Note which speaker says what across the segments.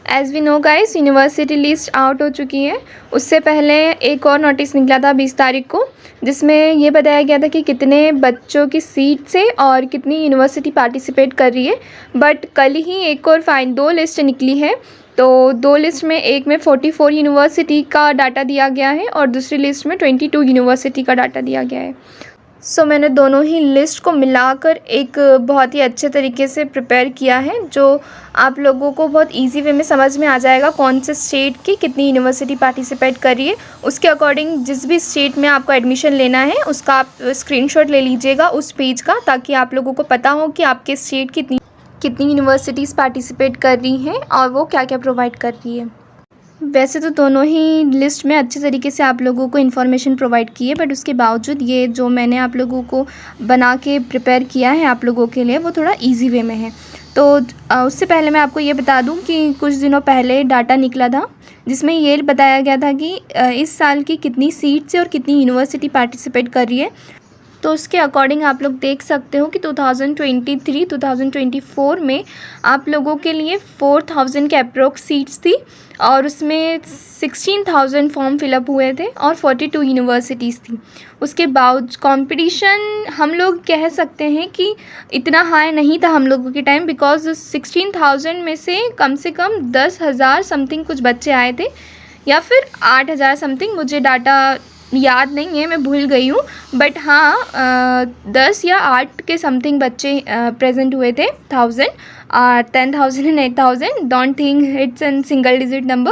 Speaker 1: As we know guys, university list out हो चुकी है। उससे पहले एक और नोटिस निकला था 20 तारीख को, जिसमें ये बताया गया था कि कितने बच्चों की सीट से और कितनी यूनिवर्सिटी पार्टिसिपेट कर रही है। बट कल ही एक और दो लिस्ट निकली है। तो दो लिस्ट में, एक में 44 यूनिवर्सिटी का डाटा दिया गया है और दूसरी लिस्ट में 22 यूनिवर्सिटी का डाटा दिया गया है। सो मैंने दोनों ही लिस्ट को मिलाकर एक बहुत ही अच्छे तरीके से प्रिपेयर किया है, जो आप लोगों को बहुत इजी वे में समझ में आ जाएगा कौन से स्टेट की कितनी यूनिवर्सिटी पार्टिसिपेट कर रही है। उसके अकॉर्डिंग जिस भी स्टेट में आपको एडमिशन लेना है उसका आप स्क्रीनशॉट ले लीजिएगा उस पेज का, ताकि आप लोगों को पता हो कि आपके स्टेट कितनी यूनिवर्सिटीज़ पार्टिसिपेट कर रही हैं और वो क्या क्या प्रोवाइड कर रही है। वैसे तो दोनों ही लिस्ट में अच्छे तरीके से आप लोगों को इन्फॉर्मेशन प्रोवाइड की है, बट उसके बावजूद ये जो मैंने आप लोगों को बना के प्रिपेयर किया है आप लोगों के लिए, वो थोड़ा इजी वे में है। तो उससे पहले मैं आपको ये बता दूं कि कुछ दिनों पहले डाटा निकला था जिसमें ये बताया गया था कि इस साल की कितनी सीट से और कितनी यूनिवर्सिटी पार्टिसिपेट कर रही है। तो उसके अकॉर्डिंग आप लोग देख सकते हो कि 2023-2024 में आप लोगों के लिए 4000 के अप्रोक्स सीट्स थी और उसमें 16,000 फॉर्म फिलअप हुए थे और 42 यूनिवर्सिटीज़ थी। उसके बावजूद कंपटीशन हम लोग कह सकते हैं कि इतना हाई नहीं था हम लोगों के टाइम, बिकॉज 16,000 में से कम 10,000 समथिंग कुछ बच्चे आए थे या फिर 8,000 समथिंग, मुझे डाटा याद नहीं है, मैं भूल गई हूँ। बट हाँ 10 या 8 के समथिंग बच्चे प्रेजेंट हुए थे। 1000 10,000 and 8,000, don't think it's an single digit number.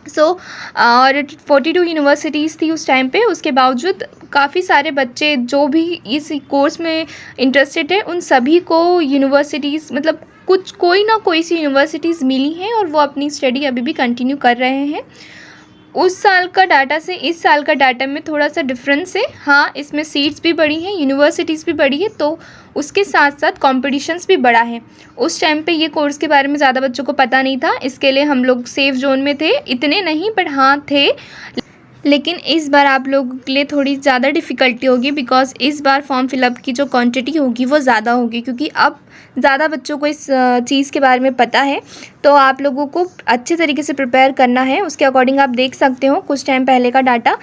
Speaker 1: So और 42 यूनिवर्सिटीज़ थी उस टाइम पे। उसके बावजूद काफ़ी सारे बच्चे जो भी इस कोर्स में इंटरेस्टेड है उन सभी को यूनिवर्सिटीज़, मतलब कुछ कोई ना कोई सी यूनिवर्सिटीज़ मिली हैं और वो अपनी स्टडी अभी भी कंटिन्यू कर रहे हैं। उस साल का डाटा से इस साल का डाटा में थोड़ा सा डिफरेंस है। हाँ, इसमें सीट्स भी बढ़ी हैं, यूनिवर्सिटीज़ भी बढ़ी है, तो उसके साथ साथ कॉम्पिटिशन्स भी बढ़ा है। उस टाइम पे ये कोर्स के बारे में ज़्यादा बच्चों को पता नहीं था, इसके लिए हम लोग सेफ जोन में थे। इतने नहीं बट हाँ थे। लेकिन इस बार आप लोगों के लिए थोड़ी ज़्यादा डिफ़िकल्टी होगी, बिकॉज़ इस बार फॉर्म फिलअप की जो क्वांटिटी होगी वो ज़्यादा होगी, क्योंकि अब ज़्यादा बच्चों को इस चीज़ के बारे में पता है। तो आप लोगों को अच्छे तरीके से प्रिपेयर करना है। उसके अकॉर्डिंग आप देख सकते हो कुछ टाइम पहले का डाटा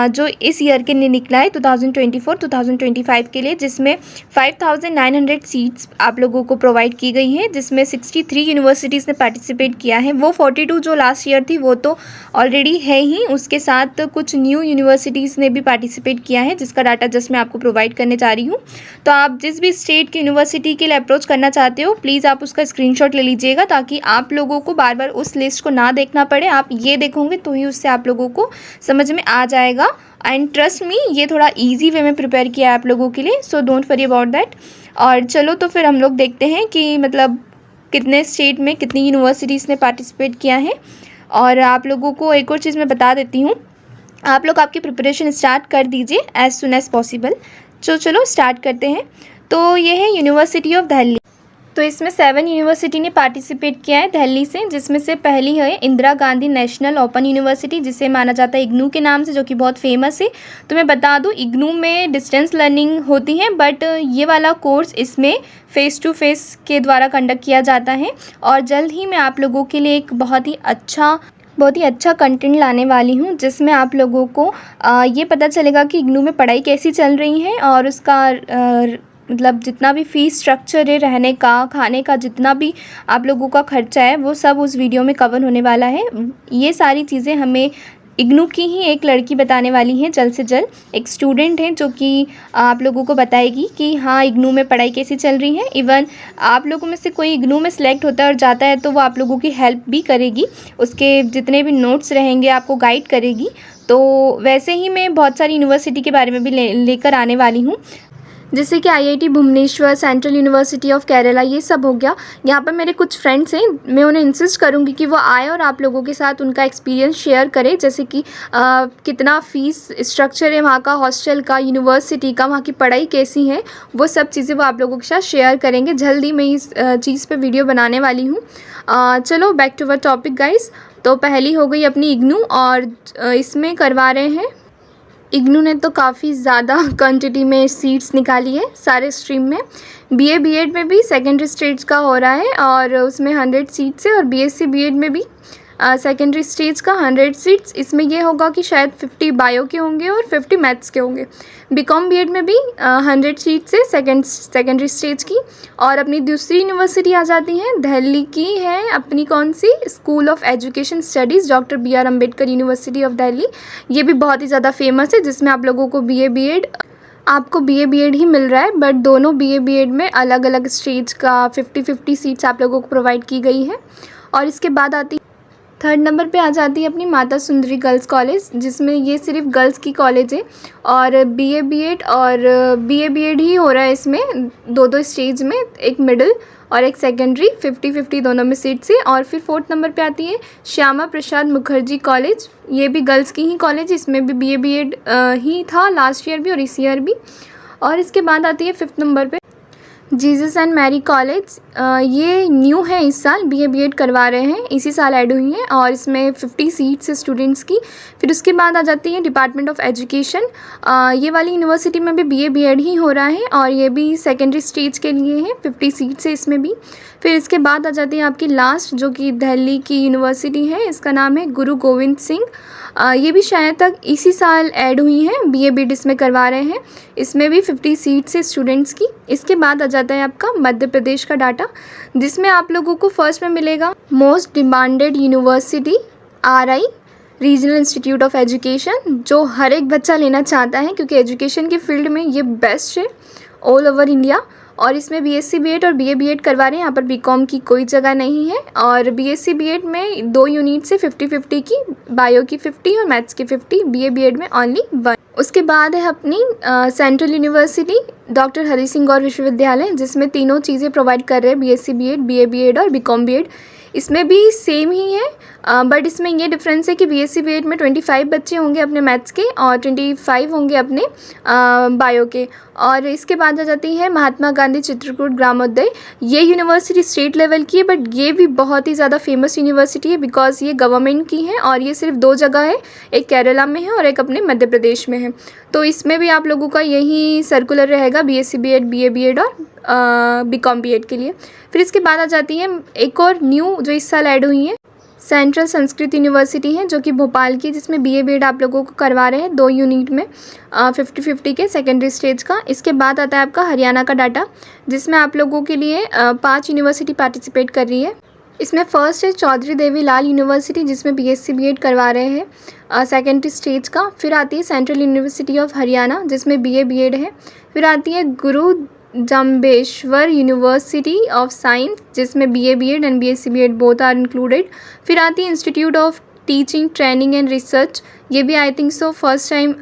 Speaker 1: जो इस ईयर के लिए निकला है 2024-2025 के लिए, जिसमें 5,900 सीट्स आप लोगों को प्रोवाइड की गई हैं, जिसमें 63 यूनिवर्सिटीज़ ने पार्टिसिपेट किया है। वो 42 जो लास्ट ईयर थी वो तो ऑलरेडी है ही, उसके साथ कुछ न्यू यूनिवर्सिटीज़ ने भी पार्टिसिपेट किया है, जिसका डाटा जस्ट मैं आपको प्रोवाइड करने जा रही हूँ। तो आप जिस भी स्टेट की यूनिवर्सिटी के लिए अप्रोच करना चाहते हो, प्लीज़ आप उसका स्क्रीनशॉट ले लीजिएगा, ताकि आप लोगों को बार बार उस लिस्ट को ना देखना पड़े। आप ये देखोगे तो ही उससे आप लोगों को समझ में आ जाएगा। एंड ट्रस्ट मी, ये थोड़ा ईजी वे में प्रिपेयर किया है आप लोगों के लिए, so don't worry about that. और चलो तो फिर हम लोग देखते हैं कि मतलब कितने स्टेट में कितनी यूनिवर्सिटीज़ ने पार्टिसिपेट किया है। और आप लोगों को एक और चीज़ मैं बता देती हूँ, आप लोग आपकी प्रिपरेशन स्टार्ट कर दीजिए एज सुन एज़ पॉसिबल। चलो स्टार्ट करते हैं। तो ये है यूनिवर्सिटी ऑफ दिल्ली। तो इसमें 7 यूनिवर्सिटी ने पार्टिसिपेट किया है दिल्ली से, जिसमें से पहली है Indira Gandhi national open university, जिसे माना जाता है इग्नू के नाम से, जो कि बहुत फेमस है। तो मैं बता दूं, इग्नू में डिस्टेंस लर्निंग होती है, बट ये वाला कोर्स इसमें फ़ेस टू फेस के द्वारा कंडक्ट किया जाता है। और जल्द ही मैं आप लोगों के लिए एक बहुत ही अच्छा कंटेंट लाने वाली हूँ, जिसमें आप लोगों को ये पता चलेगा कि इग्नू में पढ़ाई कैसी चल रही है और उसका मतलब जितना भी फ़ीस स्ट्रक्चर है, रहने का, खाने का, जितना भी आप लोगों का खर्चा है, वो सब उस वीडियो में कवर होने वाला है। ये सारी चीज़ें हमें इग्नू की ही एक लड़की बताने वाली है जल्द से जल्द। एक स्टूडेंट है जो कि आप लोगों को बताएगी कि हाँ इग्नू में पढ़ाई कैसी चल रही है। इवन आप लोगों में से कोई इग्नू में सेलेक्ट होता है और जाता है तो वो आप लोगों की हेल्प भी करेगी, उसके जितने भी नोट्स रहेंगे आपको गाइड करेगी। तो वैसे ही मैं बहुत सारी यूनिवर्सिटी के बारे में भी लेकर आने वाली हूँ, जैसे कि IIT Bhubaneswar, central university of Kerala, ये सब हो गया। यहाँ पर मेरे कुछ फ्रेंड्स हैं, मैं उन्हें इंसिस्ट करूँगी कि वो आए और आप लोगों के साथ उनका एक्सपीरियंस शेयर करें, जैसे कि कितना फ़ीस स्ट्रक्चर है वहाँ का, हॉस्टल का, यूनिवर्सिटी का, वहाँ की पढ़ाई कैसी है, वो सब चीज़ें वो आप लोगों के साथ शेयर करेंगे। जल्दी मैं इस चीज़ पर वीडियो बनाने वाली हूँ। चलो back to our topic guys. तो पहली हो गई अपनी इग्नू, और इसमें करवा रहे हैं इग्नू ने तो काफ़ी ज़्यादा क्वांटिटी में सीट्स निकाली है सारे स्ट्रीम में। बीए बीएड में भी सेकेंडरी स्टेज का हो रहा है और उसमें 100 सीट्स है, और बीएससी बीएड में भी सेकेंडरी स्टेज का 100 सीट्स। इसमें ये होगा कि शायद 50 बायो के होंगे और 50 मैथ्स के होंगे। बीकॉम बीएड में भी 100 सीट्स है सेकेंडरी स्टेज की। और अपनी दूसरी यूनिवर्सिटी आ जाती है, दिल्ली की है अपनी कौन सी, school of education studies, doctor BR Ambedkar university of Delhi. ये भी बहुत ही ज़्यादा फेमस है, जिसमें आप लोगों को बीए बीएड ही मिल रहा है, बट दोनों बीए बीएड में अलग अलग स्टेज का 50-50 सीट्स आप लोगों को प्रोवाइड की गई है। और इसके बाद आती 3rd नंबर पे आ जाती है अपनी माता सुंदरी गर्ल्स कॉलेज, जिसमें ये सिर्फ गर्ल्स की कॉलेज है और बीए बीएड ही हो रहा है इसमें, दो स्टेज में, एक मिडिल और एक सेकेंडरी, 50-50 दोनों में सीट्स है। और फिर 4th नंबर पे आती है श्यामा प्रसाद मुखर्जी कॉलेज, ये भी गर्ल्स की ही कॉलेज, इसमें भी बीए बीएड ही था लास्ट ईयर भी और इस ईयर भी। और इसके बाद आती है 5th नंबर पे जीसस एंड मैरी कॉलेज, ये न्यू है, इस साल बीए बीएड करवा रहे हैं, इसी साल ऐड हुई हैं और इसमें 50 सीट्स है स्टूडेंट्स की। फिर उसके बाद आ जाती है डिपार्टमेंट ऑफ एजुकेशन, ये वाली यूनिवर्सिटी में भी बीए बीएड ही हो रहा है और ये भी सेकेंडरी स्टेज के लिए है, 50 सीट्स है इसमें भी। फिर इसके बाद आ जाती है आपकी लास्ट, जो कि दिल्ली की यूनिवर्सिटी है, इसका नाम है गुरु गोविंद सिंह, ये भी शायद तक इसी साल ऐड हुई हैं, बीए बीएड इसमें करवा रहे हैं, इसमें भी 50 सीट्स है स्टूडेंट्स की। इसके बाद आ जाता है आपका मध्य प्रदेश का डाटा, जिसमें आप लोगों को फर्स्ट में मिलेगा most demanded university RI regional institute of education, जो हर एक बच्चा लेना चाहता है क्योंकि एजुकेशन के फील्ड में ये बेस्ट है ऑल ओवर इंडिया। और इसमें बीएससी बीएड और बीए बीएड करवा रहे हैं, यहाँ पर बीकॉम की कोई जगह नहीं है। और बीएससी बीएड में 2 यूनिट से 50-50 की, बायो की 50 और मैथ्स की 50, बीए बीएड में ओनली 1। उसके बाद है अपनी central university doctor Hari Singh Gaur विश्वविद्यालय, जिसमें तीनों चीज़ें प्रोवाइड कर रहे हैं, बीएससी बीएड, बीए बीएड और बीकॉम बीएड। इसमें भी सेम ही है, बट इसमें ये डिफरेंस है कि बीएससी बीएड में 25 बच्चे होंगे अपने मैथ्स के और 25 होंगे अपने बायो के। और इसके बाद आ जाती है महात्मा गांधी चित्रकूट ग्रामोदय, ये यूनिवर्सिटी स्टेट लेवल की है, बट ये भी बहुत ही ज़्यादा फेमस यूनिवर्सिटी है बिकॉज ये गवर्नमेंट की है और ये सिर्फ 2 जगह है, एक केरला में है और एक अपने मध्य प्रदेश में है। तो इसमें भी आप लोगों का यही सर्कुलर रहेगा, बीएससी बीएड, बीए बीएड और बीकॉम बीएड के लिए। फिर इसके बाद आ जाती है एक और न्यू जो इस साल ऐड हुई है, सेंट्रल संस्कृत यूनिवर्सिटी है, जो कि भोपाल की, जिसमें बीए बीएड आप लोगों को करवा रहे हैं 2 यूनिट में 50-50 के सेकेंडरी स्टेज का। इसके बाद आता है आपका हरियाणा का डाटा, जिसमें आप लोगों के लिए 5 यूनिवर्सिटी पार्टिसिपेट कर रही है। इसमें फर्स्ट है चौधरी देवी लाल यूनिवर्सिटी, जिसमें बीएससी बीएड करवा रहे हैं सेकेंडरी स्टेज का। फिर आती है सेंट्रल यूनिवर्सिटी ऑफ हरियाणा, जिसमें बीए बीएड है। फिर आती है Guru Jambheshwar university of science, जिसमें BA BEd and BSc BEd both are included. फिर आती है institute of teaching training and research, ये भी I think so first time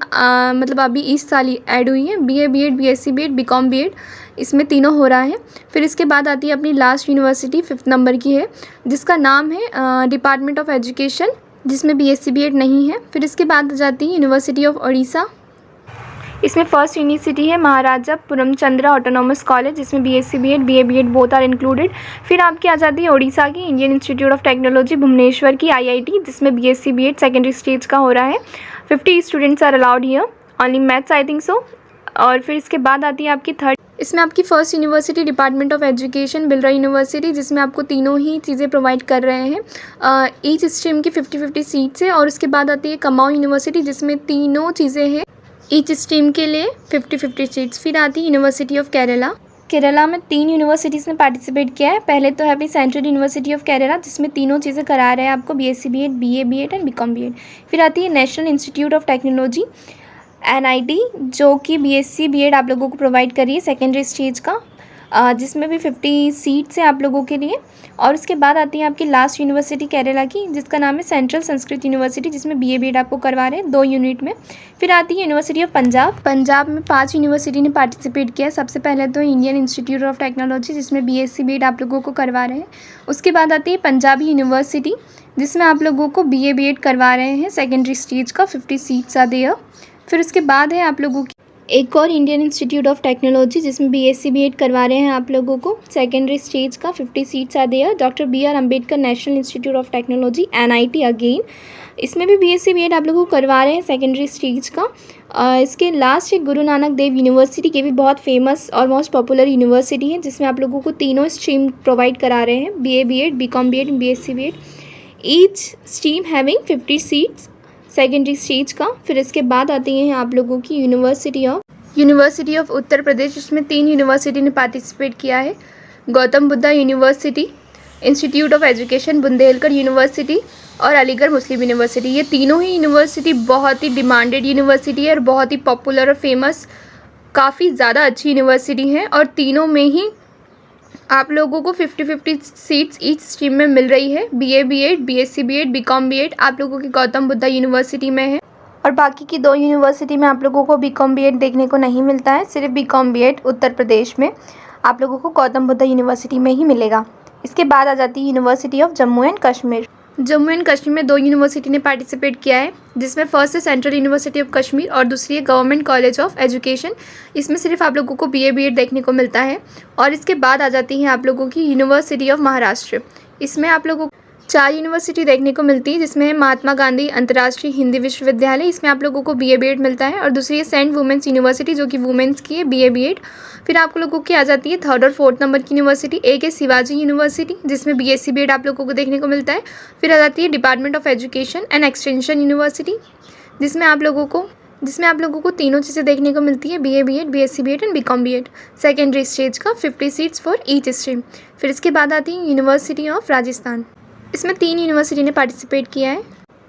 Speaker 1: मतलब अभी इस साल ही ऐड हुई है, BA BEd, BSc BEd, BCom BEd, इसमें तीनों हो रहा है। फिर इसके बाद आती है अपनी लास्ट यूनिवर्सिटी 5th नंबर की है, जिसका नाम है डिपार्टमेंट ऑफ एजुकेशन, जिसमें बीएससी बीएड नहीं है। फिर इसके बाद आ जाती है यूनिवर्सिटी ऑफ उड़ीसा, इसमें फर्स्ट यूनिवर्सिटी है महाराजा पुरमचंद्रा ऑटोनॉमस कॉलेज, जिसमें BSc BEd, BA BEd both are included. फिर आपकी आ जाती है उड़ीसा की Indian institute of technology Bhubaneswar की IIT, जिसमें बीएससी बीएड सेकेंडरी स्टेज का हो रहा है, 50 students are allowed here, only maths I think so. और फिर इसके बाद आती है आपकी 3rd, इसमें आपकी first university department of education Birla university, जिसमें आपको तीनों ही चीज़ें प्रोवाइड कर रहे हैं, ईच स्ट्रीम की 50-50 सीट्स है। और उसके बाद आती है कमाऊ यूनिवर्सिटी, जिसमें तीनों चीज़ें हैं, ईच स्ट्रीम के लिए 50-50 सीट्स। फिर आती है यूनिवर्सिटी ऑफ केरला में 3 यूनिवर्सिटीज़ ने पार्टिसिपेट किया है। पहले तो है अपनी सेंट्रल यूनिवर्सिटी ऑफ केरला, जिसमें तीनों चीज़ें करा रहे हैं आपको, BSc BEd, BA BEd and BCom BEd. फिर आती है national institute of technology NIT, जो कि बीएससी बीएड आप लोगों को प्रोवाइड कर रही है सेकेंडरी स्टेज का, जिसमें भी 50 सीट्स हैं आप लोगों के लिए। और उसके बाद आती है आपकी लास्ट यूनिवर्सिटी केरला की, जिसका नाम है सेंट्रल संस्कृत यूनिवर्सिटी, जिसमें बीए बीएड आपको करवा रहे हैं 2 यूनिट में। फिर आती है यूनिवर्सिटी ऑफ पंजाब में 5 यूनिवर्सिटी ने पार्टिसिपेट किया। सबसे पहले तो इंडियन इंस्टीट्यूट ऑफ टेक्नोलॉजी, जिसमें बीएससी बीएड आप लोगों को करवा रहे हैं। उसके बाद आती है पंजाबी यूनिवर्सिटी, जिसमें आप लोगों को बीए बीएड करवा रहे हैं सेकेंडरी स्टेज का, 50 सीट्स आर देयर। फिर उसके बाद है आप लोगों की एक और इंडियन इंस्टीट्यूट ऑफ टेक्नोलॉजी, जिसमें बीएससी बीएड करवा रहे हैं आप लोगों को सेकेंडरी स्टेज का, 50 seats are there, doctor BR Ambedkar national institute of technology NIT again, इसमें भी बीएससी बीएड आप लोगों को करवा रहे हैं सेकेंडरी स्टेज का। इसके लास्ट एक गुरु नानक देव यूनिवर्सिटी के भी बहुत फेमस और मोस्ट पॉपुलर यूनिवर्सिटी है, जिसमें आप लोगों को तीनों स्ट्रीम प्रोवाइड करा रहे हैं, BA BEd, BCom BEd and BSc BEd, each stream having 50 seats secondary stage का। फिर इसके बाद आती हैं आप लोगों की यूनिवर्सिटी ऑफ उत्तर प्रदेश, जिसमें 3 यूनिवर्सिटी ने पार्टिसिपेट किया है, Gautam Buddha university, institute of education Bundelkhand university और अलीगढ़ मुस्लिम यूनिवर्सिटी। ये तीनों ही यूनिवर्सिटी बहुत ही डिमांडेड यूनिवर्सिटी है और बहुत ही पॉपुलर और फेमस, काफ़ी ज़्यादा अच्छी यूनिवर्सिटी है, और तीनों में ही आप लोगों को 50-50 सीट्स ईच स्ट्रीम में मिल रही है। BA BEd, BSc BEd, BCom BEd आप लोगों की गौतम बुद्धा यूनिवर्सिटी में है, और बाकी की 2 यूनिवर्सिटी में आप लोगों को BCom BEd देखने को नहीं मिलता है, सिर्फ BCom BEd उत्तर प्रदेश में आप लोगों को गौतम बुद्धा यूनिवर्सिटी में ही मिलेगा। इसके बाद आ जाती है university of Jammu and Kashmir. Jammu and Kashmir में 2 यूनिवर्सिटी ने पार्टिसिपेट किया है, जिसमें फर्स्ट है सेंट्रल यूनिवर्सिटी ऑफ कश्मीर और दूसरी है गवर्नमेंट कॉलेज ऑफ एजुकेशन। इसमें सिर्फ आप लोगों को BA BEd देखने को मिलता है। और इसके बाद आ जाती है आप लोगों की यूनिवर्सिटी ऑफ महाराष्ट्र। इसमें आप लोगों को 4 यूनिवर्सिटी देखने को मिलती है, जिसमें है महात्मा गांधी अंतर्राष्ट्रीय हिंदी विश्वविद्यालय, इसमें आप लोगों को BA BEd मिलता है, और दूसरी है सेंट वुमेंस यूनिवर्सिटी जो कि वुमेंस की है, BA BEd। फिर आप लोगों की आ जाती है 3rd और 4th नंबर की यूनिवर्सिटी, एक है शिवाजी यूनिवर्सिटी जिसमें BSc BEd आप लोगों को देखने को मिलता है। फिर आ जाती है department of education and extension university, जिसमें आप लोगों को तीनों चीज़ें देखने को मिलती है, BA BEd, BSc BEd and BCom BEd, secondary stage का 50 सीट्स फॉर ईच स्ट्रीम। फिर इसके बाद आती है यूनिवर्सिटी ऑफ राजस्थान। इसमें 3 यूनिवर्सिटी ने पार्टिसिपेट किया है।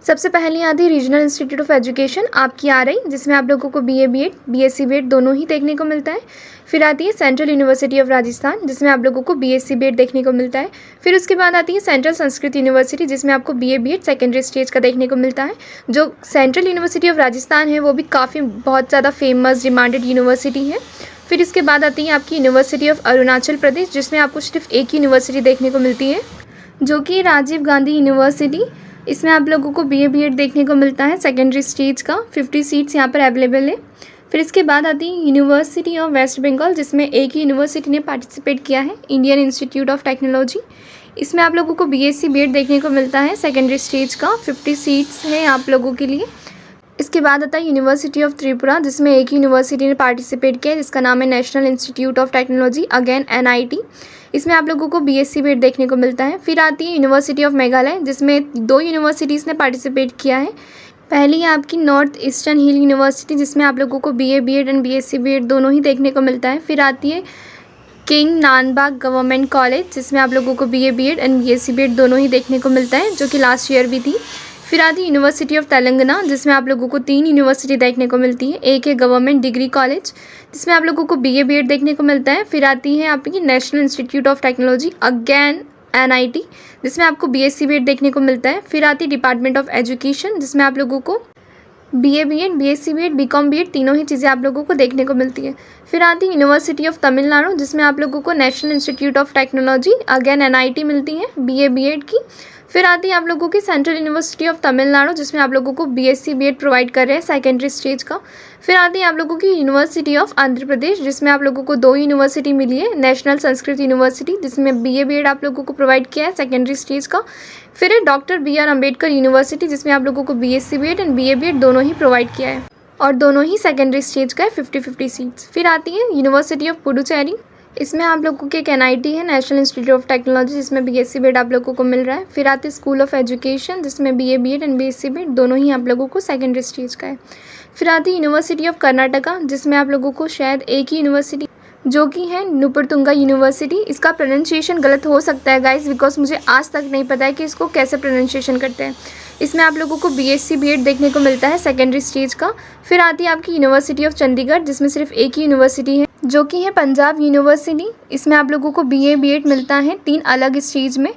Speaker 1: सबसे पहले आती है रीजनल इंस्टीट्यूट ऑफ एजुकेशन आपकी आ रही, जिसमें आप लोगों को BA BEd, BSc BEd दोनों ही देखने को मिलता है। फिर आती है सेंट्रल यूनिवर्सिटी ऑफ राजस्थान, जिसमें आप लोगों को BSc BEd देखने को मिलता है। फिर उसके बाद आती है सेंट्रल संस्कृत यूनिवर्सिटी, जिसमें आपको BA BEd सेकेंडरी स्टेज का देखने को मिलता है। जो सेंट्रल यूनिवर्सिटी ऑफ राजस्थान है वो भी काफ़ी बहुत ज़्यादा फेमस डिमांडेड यूनिवर्सिटी है। फिर इसके बाद आती है आपकी यूनिवर्सिटी ऑफ अरुणाचल प्रदेश, जिसमें आपको सिर्फ एक ही यूनिवर्सिटी देखने को मिलती है, जो कि राजीव गांधी यूनिवर्सिटी। इसमें आप लोगों को BA BEd देखने को मिलता है सेकेंडरी स्टेज का, 50 सीट्स यहाँ पर अवेलेबल है। फिर इसके बाद आती है यूनिवर्सिटी ऑफ वेस्ट बंगाल, जिसमें एक ही यूनिवर्सिटी ने पार्टिसिपेट किया है, इंडियन इंस्टीट्यूट ऑफ टेक्नोलॉजी। इसमें आप लोगों को BSc BEd देखने को मिलता है सेकेंडरी स्टेज का, 50 सीट्स है आप लोगों के लिए। इसके बाद आता है यूनिवर्सिटी ऑफ त्रिपुरा, जिसमें एक ही यूनिवर्सिटी ने पार्टिसिपेट किया है, जिसका नाम है national institute of technology, again NIT। इसमें आप लोगों को BSc BEd देखने को मिलता है। फिर आती है यूनिवर्सिटी ऑफ मेघालय, जिसमें 2 यूनिवर्सिटीज़ ने पार्टिसिपेट किया है। पहली है आपकी नॉर्थ ईस्टर्न हिल यूनिवर्सिटी, जिसमें आप लोगों को BA BEd and BSc BEd दोनों ही देखने को मिलता है। फिर आती है किंग नानबाग गवर्नमेंट कॉलेज, जिसमें आप लोगों को BA BEd and BSc BEd दोनों ही देखने को मिलता है, जो कि लास्ट ईयर भी थी। फिर आती है यूनिवर्सिटी ऑफ तेलंगाना, जिसमें आप लोगों को 3 यूनिवर्सिटी देखने को मिलती है, एक है गवर्नमेंट डिग्री कॉलेज, जिसमें आप लोगों को BA BEd देखने को मिलता है। फिर आती है आपकी national institute of technology, again NIT, जिसमें आपको BSc BEd देखने को मिलता है। फिर आती है डिपार्टमेंट ऑफ एजुकेशन, जिसमें आप लोगों को BA BEd, BSc BEd, BCom BEd तीनों ही चीज़ें आप लोगों को देखने को मिलती है। फिर आती है यूनिवर्सिटी ऑफ तमिलनाडु, जिसमें आप लोगों को national institute of technology, again NIT मिलती है BA BEd की। फिर आती है आप लोगों की सेंट्रल यूनिवर्सिटी ऑफ तमिलनाडु, जिसमें आप लोगों को BSc BEd प्रोवाइड कर रहे हैं सेकेंडरी स्टेज का। फिर आती है आप लोगों की यूनिवर्सिटी ऑफ आंध्र प्रदेश, जिसमें आप लोगों को 2 यूनिवर्सिटी मिली है, नेशनल संस्कृत यूनिवर्सिटी, जिसमें BA BEd आप लोगों को प्रोवाइड किया है सेकेंडरी स्टेज का। फिर है डॉक्टर BR अम्बेडकर यूनिवर्सिटी, जिसमें आप लोगों को BSc BEd and BA BEd दोनों ही प्रोवाइड किया है, और दोनों ही सेकेंडरी स्टेज का है, 50-50 सीट्स। फिर आती है यूनिवर्सिटी ऑफ पुडुचेरी, इसमें आप लोगों के एक NIT है, नेशनल इंस्टीट्यूट ऑफ टेक्नोलॉजी, जिसमें BSc BEd आप लोगों को मिल रहा है। फिर आती है स्कूल ऑफ एजुकेशन, जिसमें BA BEd and BSc BEd दोनों ही आप लोगों को सेकेंडरी स्टेज का है। फिर आती है यूनिवर्सिटी ऑफ कर्नाटका, जिसमें आप लोगों को शायद एक ही यूनिवर्सिटी, जो कि है नुपुरतुंगा यूनिवर्सिटी। इसका प्रोनाउंसिएशन गलत हो सकता है गाइस, बिकॉज मुझे आज तक नहीं पता है कि इसको कैसे प्रोनाउंसिएशन करते हैं। इसमें आप लोगों को BSc BEd देखने को मिलता है सेकेंडरी स्टेज का। फिर आती है आपकी यूनिवर्सिटी ऑफ चंडीगढ़, जिसमें सिर्फ एक ही यूनिवर्सिटी है, जो कि है पंजाब यूनिवर्सिटी। इसमें आप लोगों को BA BEd मिलता है 3 अलग स्टेज में,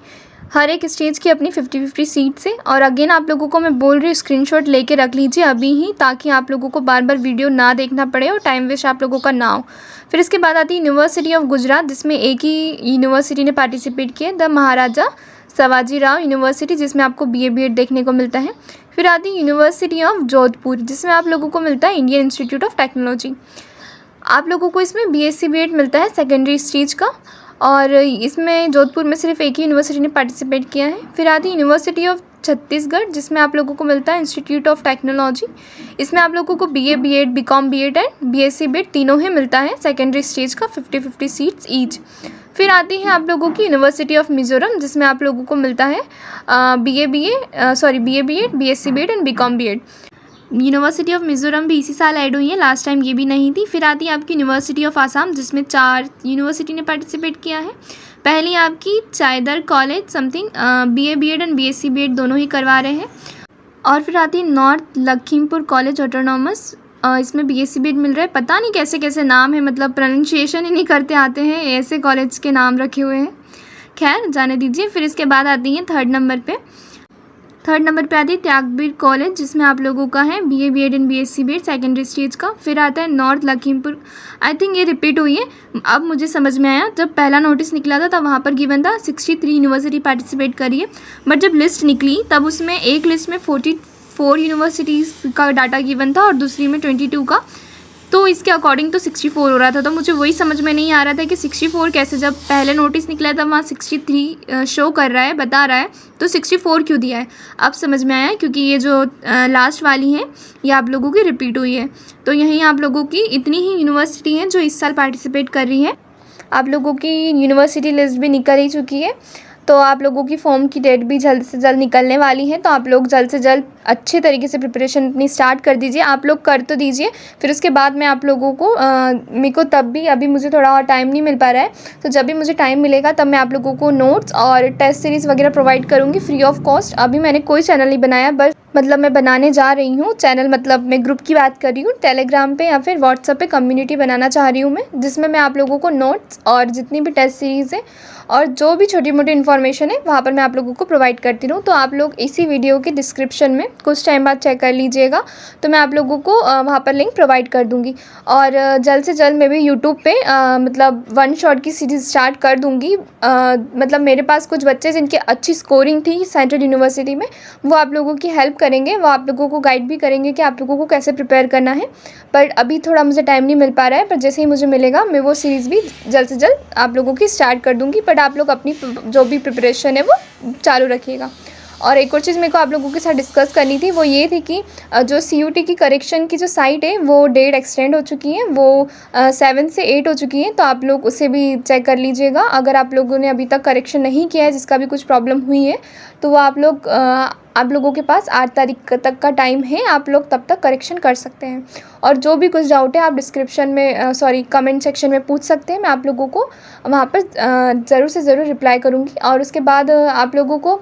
Speaker 1: हर एक स्टेज की अपनी 50-50 सीट से। और अगेन आप लोगों को मैं बोल रही हूँ स्क्रीनशॉट लेके रख लीजिए अभी ही, ताकि आप लोगों को बार बार वीडियो ना देखना पड़े और टाइम वेस्ट आप लोगों का ना हो। फिर इसके बाद आती है यूनिवर्सिटी ऑफ गुजरात, जिसमें एक ही यूनिवर्सिटी ने पार्टिसिपेट किया, द महाराजा सवाजी राव यूनिवर्सिटी, जिसमें आपको BA BEd देखने को मिलता है। फिर आती है यूनिवर्सिटी ऑफ जोधपुर, जिसमें आप लोगों को मिलता है इंडियन इंस्टीट्यूट ऑफ टेक्नोलॉजी। आप लोगों को इसमें BSc BEd मिलता है सेकेंडरी स्टेज का। और इसमें जोधपुर में सिर्फ एक ही यूनिवर्सिटी ने पार्टिसिपेट किया है। फिर आती है यूनिवर्सिटी ऑफ छत्तीसगढ़, जिसमें आप लोगों को मिलता है इंस्टीट्यूट ऑफ टेक्नोलॉजी। इसमें आप लोगों को BA B.Ed BCom B.Ed and BSc B.Ed तीनों ही मिलता है, सेकेंडरी स्टेज का 50-50 सीट्स ईच। फिर आती है आप लोगों की यूनिवर्सिटी ऑफ मिज़ोरम, जिसमें आप लोगों को मिलता है BA B.Ed BSc B.Ed and BCom B.Ed। University of Mizoram भी इसी साल ऐड हुई है, लास्ट टाइम ये भी नहीं थी। फिर आती है आपकी यूनिवर्सिटी ऑफ आसाम, जिसमें 4 यूनिवर्सिटी ने पार्टिसिपेट किया है। पहली आपकी चायदर college something BA B.Ed and BSc B.Ed दोनों ही करवा रहे हैं। और फिर आती है नॉर्थ लखीमपुर कॉलेज ऑटोनॉमस, इसमें BSc B.Ed मिल रहा है। पता नहीं कैसे कैसे नाम है, मतलब प्रोनाउंसिएशन ही नहीं करते आते हैं, ऐसे कॉलेज के नाम रखे हुए हैं, खैर जाने दीजिए। फिर इसके बाद आती है थर्ड नंबर पे आती है त्यागवीर कॉलेज, जिसमें आप लोगों का है BA B.Ed and BSc B.Ed secondary stage का। फिर आता है नॉर्थ लखीमपुर, आई थिंक ये रिपीट हुई है, अब मुझे समझ में आया, जब पहला नोटिस निकला था तब वहाँ पर गिवन था 63 यूनिवर्सिटी पार्टिसिपेट करी है, बट जब लिस्ट निकली तब उसमें एक लिस्ट में 44 यूनिवर्सिटीज़ का डाटा गिवन था और दूसरी में 22 का, तो इसके अकॉर्डिंग तो 64 हो रहा था। तो मुझे वही समझ में नहीं आ रहा था कि 64 कैसे, जब पहले नोटिस निकला था वहाँ 63 शो कर रहा है, बता रहा है, तो 64 क्यों दिया है। अब समझ में आया, क्योंकि ये जो लास्ट वाली है ये आप लोगों की रिपीट हुई है। तो यहीं आप लोगों की इतनी ही यूनिवर्सिटी हैं जो इस साल पार्टिसिपेट कर रही हैं। आप लोगों की यूनिवर्सिटी लिस्ट भी निकल ही चुकी है, तो आप लोगों की फॉर्म की डेट भी जल्द से जल्द निकलने वाली है। तो आप लोग जल्द से जल्द अच्छे तरीके से प्रिपरेशन अपनी स्टार्ट कर दीजिए। आप लोग कर तो दीजिए, फिर उसके बाद मैं आप लोगों को मेरे को तब भी अभी मुझे थोड़ा और टाइम नहीं मिल पा रहा है, तो जब भी मुझे टाइम मिलेगा तब मैं आप लोगों को नोट्स और टेस्ट सीरीज़ वगैरह प्रोवाइड करूँगी फ्री ऑफ कॉस्ट। अभी मैंने कोई चैनल नहीं बनाया, बस मतलब मैं बनाने जा रही हूँ चैनल, मतलब मैं ग्रुप की बात कर रही हूँ, टेलीग्राम पे या फिर व्हाट्सएप पे कम्युनिटी बनाना चाह रही हूँ मैं, जिसमें मैं आप लोगों को नोट्स और जितनी भी टेस्ट सीरीज़ है और जो भी छोटी मोटी इन्फॉर्मेशन है वहाँ पर मैं आप लोगों को प्रोवाइड करती रहूँ। तो आप लोग इसी वीडियो के डिस्क्रिप्शन में कुछ टाइम बाद चेक कर लीजिएगा, तो मैं आप लोगों को वहाँ पर लिंक प्रोवाइड कर दूँगी। और जल्द से जल्द मैं भी यूट्यूब पे मतलब 1 शॉट की सीरीज़ स्टार्ट कर दूँगी। मतलब मेरे पास कुछ बच्चे जिनकी अच्छी स्कोरिंग थी सेंट्रल यूनिवर्सिटी में, वो आप लोगों की हेल्प करेंगे, वो आप लोगों को गाइड भी करेंगे कि आप लोगों को कैसे प्रिपेयर करना है। पर अभी थोड़ा मुझे टाइम नहीं मिल पा रहा है, पर जैसे ही मुझे मिलेगा मैं वो सीरीज़ भी जल्द से जल्द आप लोगों की स्टार्ट कर दूँगी। बट आप लोग अपनी जो भी प्रिपरेशन है वो चालू रखिएगा। और एक और चीज़ मेरे को आप लोगों के साथ डिस्कस करनी थी, वो ये थी कि जो CUT की करेक्शन की जो साइट है वो डेट एक्सटेंड हो चुकी है, वो 7 से 8 हो चुकी है, तो आप लोग उसे भी चेक कर लीजिएगा। अगर आप लोगों ने अभी तक करेक्शन नहीं किया है, जिसका भी कुछ प्रॉब्लम हुई है, तो वो आप लोगों के पास 8 तारीख तक का टाइम है, आप लोग तब तक करेक्शन कर सकते हैं। और जो भी कुछ डाउट है आप डिस्क्रिप्शन में कमेंट सेक्शन में पूछ सकते हैं, मैं आप लोगों को वहाँ पर ज़रूर से ज़रूर रिप्लाई करूँगी। और उसके बाद आप लोगों को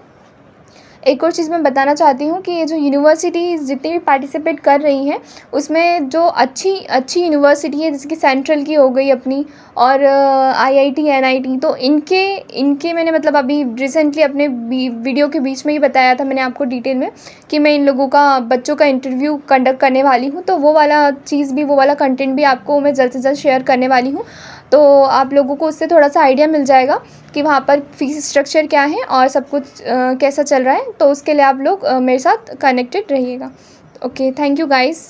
Speaker 1: एक और चीज़ मैं बताना चाहती हूँ कि ये जो यूनिवर्सिटी जितनी भी पार्टिसिपेट कर रही हैं, उसमें जो अच्छी यूनिवर्सिटी है, जैसे कि सेंट्रल की हो गई अपनी, और IIT NIT, तो इनके मैंने मतलब अभी रिसेंटली अपने वीडियो के बीच में ही बताया था मैंने आपको डिटेल में कि मैं इन लोगों का बच्चों का इंटरव्यू कंडक्ट करने वाली हूँ। तो वो वाला कंटेंट भी आपको मैं जल्द से जल्द शेयर करने वाली हूँ, तो आप लोगों को उससे थोड़ा सा आइडिया मिल जाएगा कि वहाँ पर फ़ीस स्ट्रक्चर क्या है और सब कुछ कैसा चल रहा है। तो उसके लिए आप लोग मेरे साथ कनेक्टेड रहिएगा। Okay, thank you guys.